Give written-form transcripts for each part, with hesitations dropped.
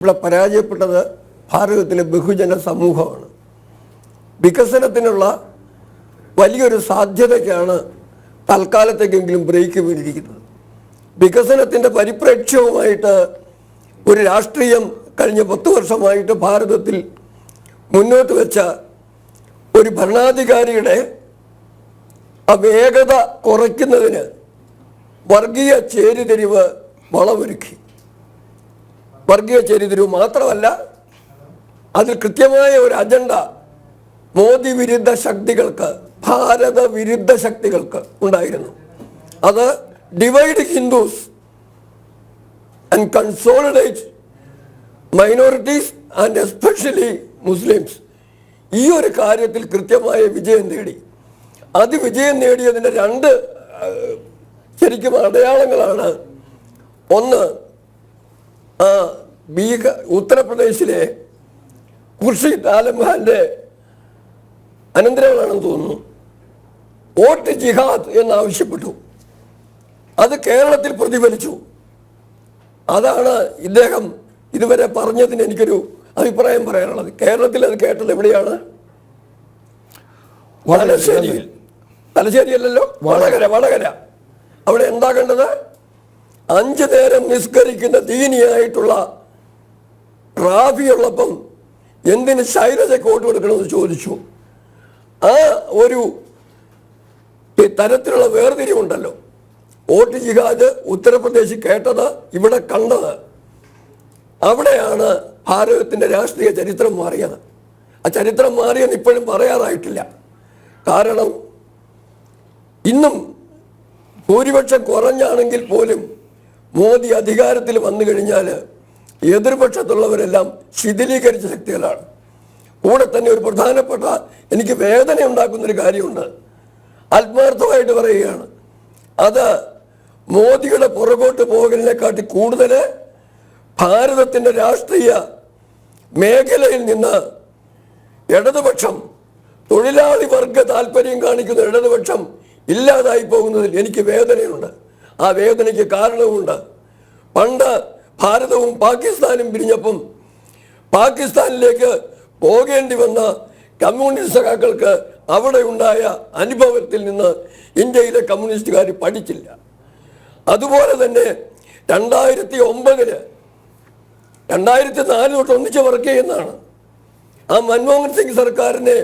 ഇവിടെ പരാജയപ്പെട്ടത് ഭാരതത്തിലെ ബഹുജന സമൂഹമാണ്. വികസനത്തിനുള്ള വലിയൊരു സാധ്യതയ്ക്കാണ് തൽക്കാലത്തേക്കെങ്കിലും ബ്രേക്ക് വീണിരിക്കുന്നത്. വികസനത്തിൻ്റെ പരിപ്രേക്ഷ്യവുമായിട്ട് ഒരു രാഷ്ട്രീയം കഴിഞ്ഞ 10 വർഷമായിട്ട് ഭാരതത്തിൽ മുന്നോട്ട് വെച്ച ഒരു ഭരണാധികാരിയുടെ ആ വേഗത കുറയ്ക്കുന്നതിന് വർഗീയ ചേരിതിരിവ് വളമൊരുക്കി. വർഗീയ ചേരിതിരിവ് മാത്രമല്ല, അതിൽ കൃത്യമായ ഒരു അജണ്ട മോദി വിരുദ്ധ ശക്തികൾക്ക്, ഭാരത വിരുദ്ധ ശക്തികൾക്ക് ഉണ്ടായിരുന്നു. അത് divide Hindus and consolidate minorities and especially Muslims. ഈ ഒരു കാര്യത്തിൽ കൃത്യമായ വിജയം നേടി. അത് വിജയം നേടിയതിൻ്റെ 2 ശരിക്കും അടയാളങ്ങളാണ്. ഒന്ന്, ഉത്തർപ്രദേശിലെ ഖുർഷീദ് ആലം ഖാന്റെ അനന്തരങ്ങളാണെന്ന് തോന്നുന്നു, വോട്ട് ജിഹാദ് എന്നാവശ്യപ്പെട്ടു. അത് കേരളത്തിൽ പ്രതിഫലിച്ചു. അതാണ് ഇദ്ദേഹം ഇതുവരെ പറഞ്ഞതിന് എനിക്കൊരു അഭിപ്രായം പറയാനുള്ളത്. കേരളത്തിൽ അത് കേട്ടത് എവിടെയാണ്? തലശ്ശേരിയിൽ. തലശ്ശേരിയല്ലല്ലോ, വടകര. അവിടെ എന്താ കണ്ടത്? 5 നേരം നിസ്കരിക്കുന്ന ദീനിയായിട്ടുള്ള റാഫിയുള്ളപ്പം എന്തിന് ശൈലജയ്ക്ക് വോട്ട് കൊടുക്കണമെന്ന് ചോദിച്ചു. ആ ഒരു തരത്തിലുള്ള വേർതിരിവുണ്ടല്ലോ. വോട്ട് ജിഹാദ് ഉത്തർപ്രദേശിൽ കേട്ടത്, ഇവിടെ കണ്ടത്. അവിടെയാണ് ഭാരതത്തിൻ്റെ രാഷ്ട്രീയ ചരിത്രം മാറിയത്. ആ ചരിത്രം മാറിയെന്ന് ഇപ്പോഴും പറയാറായിട്ടില്ല. കാരണം ഇന്നും ഭൂരിപക്ഷം കുറഞ്ഞാണെങ്കിൽ പോലും മോദി അധികാരത്തിൽ വന്നു കഴിഞ്ഞാൽ എതിർപക്ഷത്തുള്ളവരെല്ലാം ശിഥിലീകരിച്ച ശക്തികളാണ്. കൂടെ തന്നെ ഒരു പ്രധാനപ്പെട്ട, എനിക്ക് വേദന ഉണ്ടാക്കുന്നൊരു കാര്യമുണ്ട്, ആത്മാർത്ഥമായിട്ട് പറയുകയാണ്. അത് മോദിയുടെ പുറകോട്ട് പോകലിനെക്കാട്ടി കൂടുതൽ ഭാരതത്തിൻ്റെ രാഷ്ട്രീയ മേഖലയിൽ നിന്ന് ഇടതുപക്ഷം, തൊഴിലാളി വർഗ താല്പര്യം കാണിക്കുന്ന ഇടതുപക്ഷം ഇല്ലാതായി പോകുന്നതിൽ എനിക്ക് വേദനയുണ്ട്. ആ വേദനയ്ക്ക് കാരണവുമുണ്ട്. പണ്ട് ഭാരതവും പാകിസ്ഥാനും പിരിഞ്ഞപ്പം പാകിസ്ഥാനിലേക്ക് പോകേണ്ടി വന്ന കമ്മ്യൂണിസ്റ്റ് സഖാക്കൾക്ക് അവിടെ ഉണ്ടായ അനുഭവത്തിൽ നിന്ന് ഇന്ത്യയിലെ കമ്മ്യൂണിസ്റ്റുകാർ പഠിച്ചില്ല. അതുപോലെ തന്നെ 2009 2004 തൊട്ട് ഒന്നിച്ച് വർക്ക് ചെയ്യുന്നതാണ്. ആ മൻമോഹൻ സിംഗ് സർക്കാരിനെ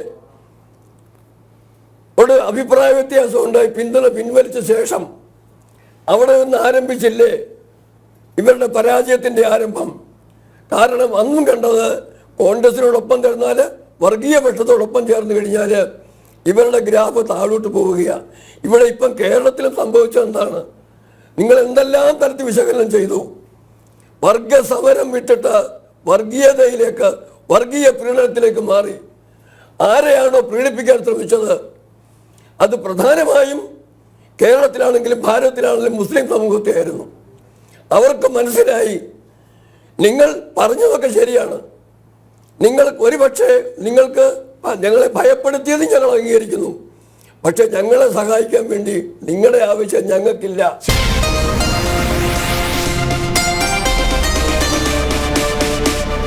ഒരു അഭിപ്രായ വ്യത്യാസം ഉണ്ടായി പിന്തുണ പിൻവലിച്ച ശേഷം അവിടെ നിന്ന് ആരംഭിച്ചില്ലേ ഇവരുടെ പരാജയത്തിൻ്റെ ആരംഭം. കാരണം അന്നും കണ്ടത് കോൺഗ്രസിനോടൊപ്പം ചേർന്നാൽ, വർഗീയ പക്ഷത്തോടൊപ്പം ചേർന്ന് കഴിഞ്ഞാൽ ഇവരുടെ ഗ്രാഫ് താഴോട്ട് പോവുകയാണ്. ഇവിടെ ഇപ്പം കേരളത്തിലും സംഭവിച്ചത് എന്താണ്? നിങ്ങൾ എന്തെല്ലാം തരത്തിൽ വിശകലനം ചെയ്തു. വർഗ സമരം വിട്ടിട്ട് വർഗീയതയിലേക്ക്, വർഗീയ പ്രീണനത്തിലേക്ക് മാറി. ആരെയാണോ പ്രീണിപ്പിക്കാൻ ശ്രമിച്ചത് അത് പ്രധാനമായും കേരളത്തിലാണെങ്കിലും ഭാരതത്തിലാണെങ്കിലും മുസ്ലിം സമൂഹത്തെ ആയിരുന്നു. അവർക്ക് മനസ്സിലായി നിങ്ങൾ പറഞ്ഞതൊക്കെ ശരിയാണ്, നിങ്ങൾ ഒരുപക്ഷെ നിങ്ങൾക്ക് ഞങ്ങളെ ഭയപ്പെടുത്തിയത് ഞങ്ങൾ അംഗീകരിക്കുന്നു, പക്ഷെ ഞങ്ങളെ സഹായിക്കാൻ വേണ്ടി നിങ്ങളുടെ ആവശ്യം ഞങ്ങൾക്കില്ല.